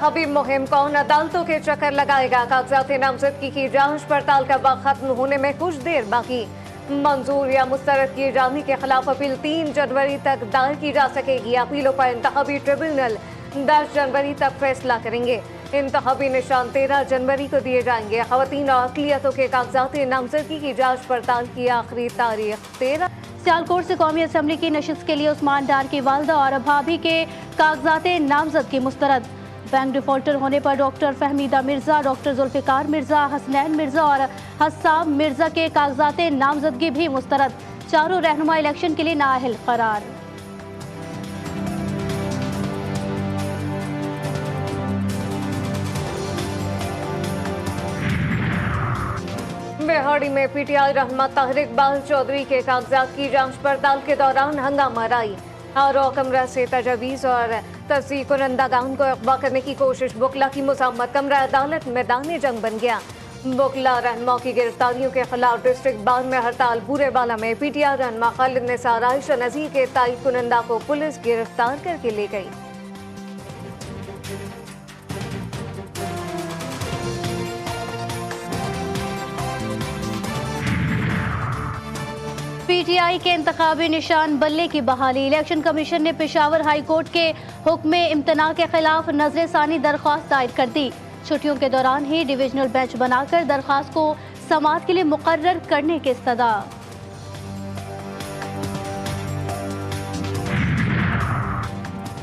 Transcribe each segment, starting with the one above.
इंतखाबी मुहिम कौन अदालतों के चक्कर लगाएगा? कागजात नामजदगी की जांच पड़ताल का वक्त खत्म होने में कुछ देर बाकी। मंजूर या मुस्तरद किए जाने के खिलाफ अपील 3 जनवरी तक दायर की जा सकेगी। अपीलों पर इंतखाबी ट्रिब्यूनल 10 जनवरी तक फैसला करेंगे। इंतखाबी निशान 13 जनवरी को दिए जाएंगे। खवातीन और अक़लियतों के कागजात नामजदगी की जांच पड़ताल की आखिरी तारीख 13। सियालकोट से कौमी असम्बली की नशिस्त के लिए उस्मान डार की वालदा और भाभी के कागजात नामजदगी मुस्तरद। बैंक डिफॉल्टर होने पर डॉक्टर फहमीदा मिर्जा, डॉक्टर जुल्फिकार मिर्जा, हसनैन मिर्जा और हस्साब मिर्जा के कागजात नामजदगी भी मुस्तरद। चारों रहनुमा इलेक्शन के लिए नाअहल करार। मेहाड़ी में पीटीआई रहनुमा ताहिर इकबाल चौधरी के कागजात की जांच पड़ताल के दौरान हंगामा राई और कमरा से तजवीज़ और तस्दीक कुनंदागान को अगवा करने की कोशिश। बुकला की मुज़ाहमत, कमरा अदालत मैदान जंग बन गया। बुकला रहनुमा की गिरफ्तारियों के खिलाफ डिस्ट्रिक्ट बार में हड़ताल। बूरेवाला में पीटीआई रहनुमा खालिद निसार आयशा नज़ीर के ताइद कुनंदा को पुलिस गिरफ्तार करके ले गई। पीटीआई के इंतखाबी निशान बल्ले की बहाली। इलेक्शन कमीशन ने पेशावर हाई कोर्ट के हुक्म इम्तना के खिलाफ नजर सानी दरख्वास्त दायर कर दी। छुट्टियों के दौरान ही डिविजनल बेंच बनाकर दरख्वास्त को समाअत के लिए मुकर्रर करने के इस्तदा।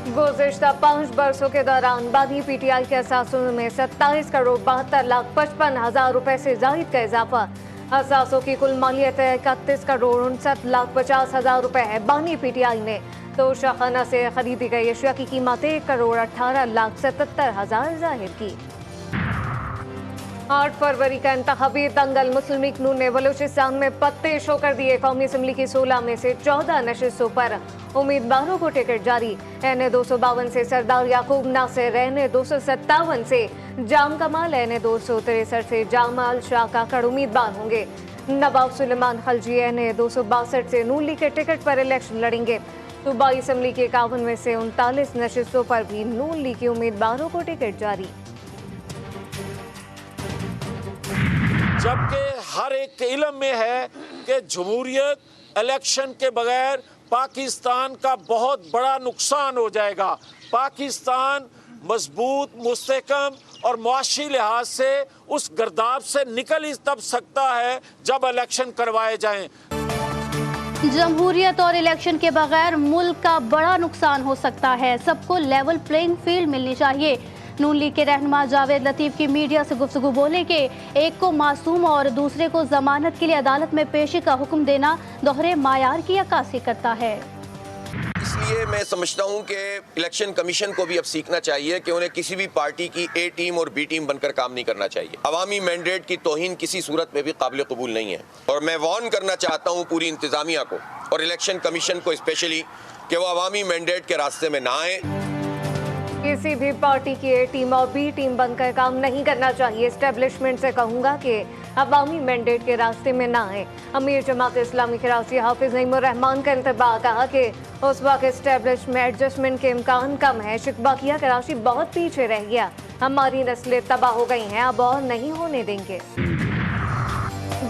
गुज़िश्ता 5 बरसों के दौरान बानी पीटीआई के असासों में 27 करोड़ 72,55,000 रुपए से जायद का इजाफा। असासों की कुल मालियत 31 करोड़ 59,50,000 रुपए है। बानी पीटीआई ने तोशाखाना से खरीदी गई अशिया की कीमत 1 करोड़ 18,77,000 जाहिर की। 8 फरवरी का इंतखाबी दंगल। मुस्लिम लीग नून ने बलूचिस्तान में पत्ते शो कर दिए। कौमी असम्बली की 16 में से 14 नशिस्तों पर उम्मीदवारों को टिकट जारी। एन 252 से सरदार याकूब नासिर, एन 257 से जाम कमाल, एन 263 से जामाल शाह काकड़ उम्मीदवार होंगे। नवाब सुलेमान खलजी एन 262 से नून लीग के टिकट पर इलेक्शन लड़ेंगे। सूबाई असम्बली के 51 में से 39 नशिस्तों पर भी नून लीग के उम्मीदवारों को टिकट जारी। जबकि हर एक के इल्म में है कि जमहूरियत इलेक्शन के बगैर पाकिस्तान का बहुत बड़ा नुकसान हो जाएगा। पाकिस्तान मजबूत, मुस्तहकम और मुआशी लिहाज से उस गर्दाब से निकल ही तब सकता है जब इलेक्शन करवाए जाएं। जमहूरियत और इलेक्शन के बगैर मुल्क का बड़ा नुकसान हो सकता है। सबको लेवल प्लेइंग फील्ड मिलनी चाहिए। नून लीग के रहनुमा जावेद लतीफ की मीडिया से गुफ्तगू बोले कि एक को मासूम और दूसरे को जमानत के लिए अदालत में पेशी का हुक्म देना दोहरे मायार की अक्कासी करता है। इसलिए मैं समझता हूं कि इलेक्शन कमीशन को भी अब सीखना चाहिए कि उन्हें किसी भी पार्टी की ए टीम और बी टीम बनकर काम नहीं करना चाहिए। अवामी मैंडेट की तौहीन किसी सूरत में भी काबिल कबूल नहीं है और मैं वार्न करना चाहता हूं पूरी इंतजामिया को और इलेक्शन कमीशन को स्पेशली कि वो अवामी मैंडेट के रास्ते में ना आए। किसी भी पार्टी की ए टीम और बी टीम बनकर काम नहीं करना चाहिए। एस्टेब्लिशमेंट से कहूंगा कि अवामी मैंडेट के रास्ते में ना आए। अमीर जमात इस्लामी कराची हाफिज नईमुर रहमान का इंतबाह, कहा कि उस वक्त एस्टेब्लिश में एडजस्टमेंट के इम्कान कम है। शिकवा किया कराची बहुत पीछे रह गया, हमारी नस्लें तबाह हो गई हैं, अब और नहीं होने देंगे।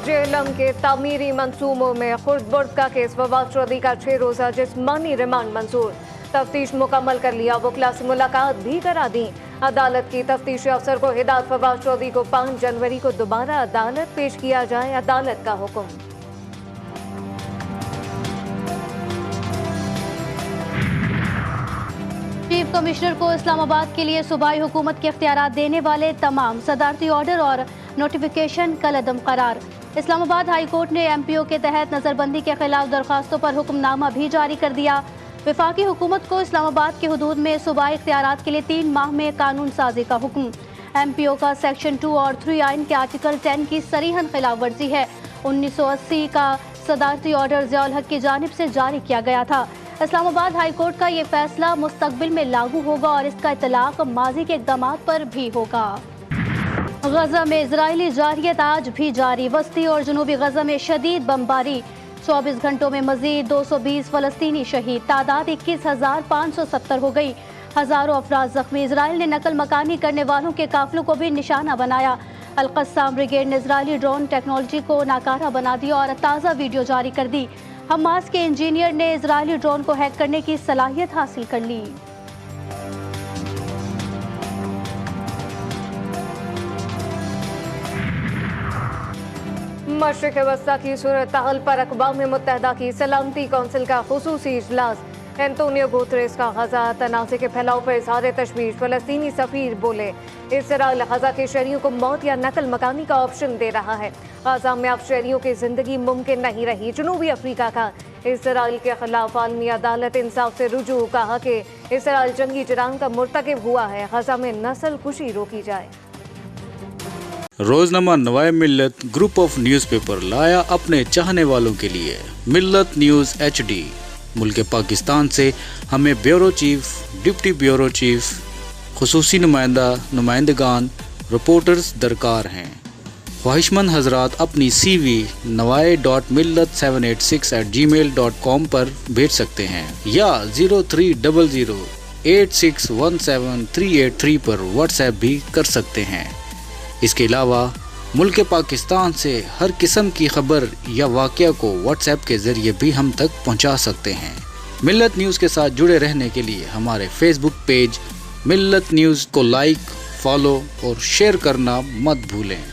जेहलम के तामीरी मंसूबों में खुर्द बुर्द का केस। फवाद चौधरी का 6 रोज़ा जिस्मानी रिमांड मंजूर। तफ्तीश मुकम्मल कर लिया। वकला से मुलाकात भी करा दी। अदालत की तफ्तीशी अफसर को हिदायत, फवाद चौधरी को 5 जनवरी को दोबारा अदालत पेश किया जाए, अदालत का हुक्म। चीफ कमिश्नर को इस्लामाबाद के लिए सूबाई हुकूमत के इख्तियारात देने वाले तमाम सदारती ऑर्डर और नोटिफिकेशन कलअदम करार। इस्लामाबाद हाई कोर्ट ने MPO के तहत नजरबंदी के खिलाफ दरखास्तों पर हुक्मनामा भी जारी कर दिया। वफाकी हुकूमत को इस्लामाबाद के हुदूद में सूबाई इख्तियारात के लिए 3 माह में कानून साजी का हुक्म। MPO का सेक्शन 2 और 3 आइन के आर्टिकल 10 की सरीहन खिलाफ वर्जी है। 1980 का सदारती ऑर्डर ज़ियाउल हक की जानिब से जारी किया गया था। इस्लामाबाद हाई कोर्ट का ये फैसला मुस्तकबिल में लागू होगा और इसका इतलाक माजी के इक़दाम पर भी होगा। गजा में इजरायली जारियत आज भी जारी। वस्ती और जनूबी गजा में शदीद बमबारी। 24 घंटों में मजीद 220 फलस्तीनी शहीद। तादाद 21,570 हो गई। हजारों अफराद जख्मी। इजराइल ने नकल मकानी करने वालों के काफिलों को भी निशाना बनाया। अल-क़स्साम ब्रिगेड ने इजरायली ड्रोन टेक्नोलॉजी को नाकारा बना दिया और ताज़ा वीडियो जारी कर दी। हमास के इंजीनियर ने इजरायली ड्रोन को हैक करने की सलाहियत हासिल कर ली। मशरिक़ वस्ता की सूरत हाल पर अक़वाम मुत्तहिदा की सलामती कौंसिल का खुसूसी इजलास। एंटोनियो गुतरेस का गजा तनाज़े के फैलाव पर इज़हार तशवीश। फ़लस्तीनी सफ़ीर बोले इसराइल गजा के शहरियों को मौत या नकल मकानी का ऑप्शन दे रहा है। गजा में अब शहरियों की जिंदगी मुमकिन नहीं रही। जनूबी अफ्रीका का इसराइल के खिलाफ आलमी अदालत इंसाफ से रुजू। कहा कि इसराइल जंगी जुराम का मुर्तकिब हुआ है। गजा में नस्ल कुशी रोकी जाए। रोजनामा नवाए मिल्लत ग्रुप ऑफ न्यूज़पेपर लाया अपने चाहने वालों के लिए मिल्लत न्यूज़ HD। मुल्क पाकिस्तान से हमें bureau chief, deputy bureau chief, खुसूसी नुमाइंदगान, रिपोर्टर्स दरकार हैं। ख्वाहिशमंद हजरात अपनी CV nawai.millat786@gmail.com पर भेज सकते हैं या 0300861738 पर व्हाट्सएप भी कर सकते हैं। इसके अलावा मुल्क पाकिस्तान से हर किस्म की खबर या वाक़या को व्हाट्सएप के ज़रिए भी हम तक पहुंचा सकते हैं। मिल्लत न्यूज़ के साथ जुड़े रहने के लिए हमारे फेसबुक पेज मिल्लत न्यूज़ को लाइक, फॉलो और शेयर करना मत भूलें।